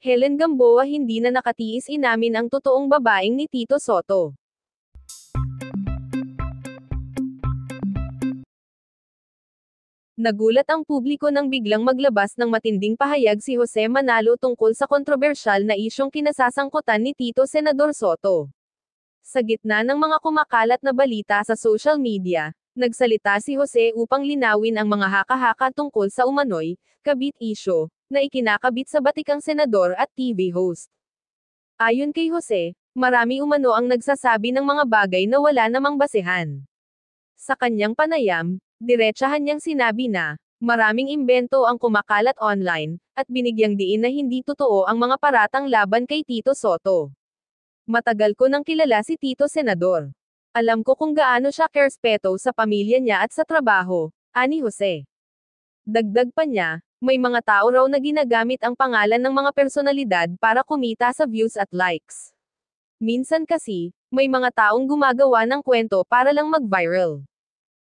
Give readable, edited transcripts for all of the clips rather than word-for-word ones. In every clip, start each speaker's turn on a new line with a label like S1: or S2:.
S1: Helen Gamboa hindi na nakatiis inamin ang totoong babaeng ni Tito Sotto. Nagulat ang publiko nang biglang maglabas ng matinding pahayag si Jose Manalo tungkol sa kontrobersyal na isyong kinasasangkutan ni Tito Senador Sotto. Sa gitna ng mga kumakalat na balita sa social media, nagsalita si Jose upang linawin ang mga haka-haka tungkol sa umano'y kabit isyo na ikinakabit sa batikang senador at TV host. Ayon kay Jose, marami umano ang nagsasabi ng mga bagay na wala namang basehan. Sa kanyang panayam, diretsahan niyang sinabi na, maraming imbento ang kumakalat online, at binigyang diin na hindi totoo ang mga paratang laban kay Tito Sotto. Matagal ko nang kilala si Tito Senador. Alam ko kung gaano siya kerespeto sa pamilya niya at sa trabaho, ani Jose. Dagdag pa niya, may mga tao raw na ginagamit ang pangalan ng mga personalidad para kumita sa views at likes. Minsan kasi, may mga taong gumagawa ng kwento para lang mag-viral.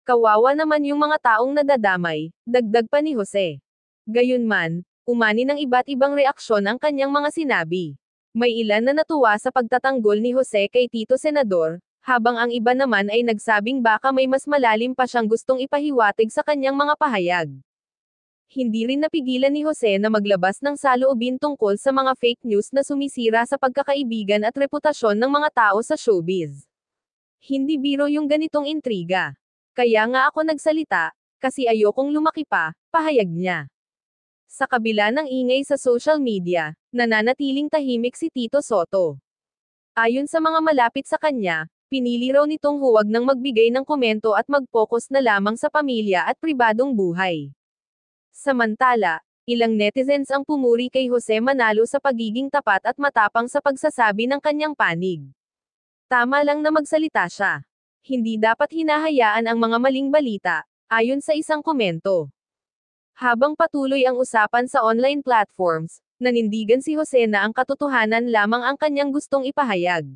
S1: Kawawa naman yung mga taong nadadamay, dagdag pa ni Jose. Gayunman, umani ng iba't ibang reaksyon ang kanyang mga sinabi. May ilan na natuwa sa pagtatanggol ni Jose kay Tito Senador, habang ang iba naman ay nagsabing baka may mas malalim pa siyang gustong ipahiwatig sa kanyang mga pahayag. Hindi rin napigilan ni Jose na maglabas ng saloobin tungkol sa mga fake news na sumisira sa pagkakaibigan at reputasyon ng mga tao sa showbiz. Hindi biro yung ganitong intriga. Kaya nga ako nagsalita, kasi ayokong lumaki pa, pahayag niya. Sa kabila ng ingay sa social media, nananatiling tahimik si Tito Sotto. Ayon sa mga malapit sa kanya, pinili raw nitong huwag nang magbigay ng komento at mag-focus na lamang sa pamilya at pribadong buhay. Samantala, ilang netizens ang pumuri kay Jose Manalo sa pagiging tapat at matapang sa pagsasabi ng kanyang panig. Tama lang na magsalita siya. Hindi dapat hinahayaan ang mga maling balita, ayon sa isang komento. Habang patuloy ang usapan sa online platforms, nanindigan si Jose na ang katotohanan lamang ang kanyang gustong ipahayag.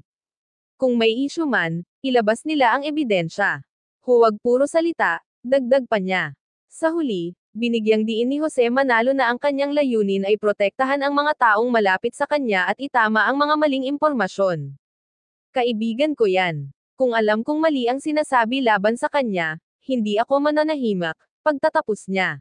S1: Kung may issue man, ilabas nila ang ebidensya. Huwag puro salita, dagdag pa niya. Sa huli, binigyang diin ni Jose Manalo na ang kanyang layunin ay protektahan ang mga taong malapit sa kanya at itama ang mga maling impormasyon. Kaibigan ko yan. Kung alam kong mali ang sinasabi laban sa kanya, hindi ako mananahimak, pagtatapos niya.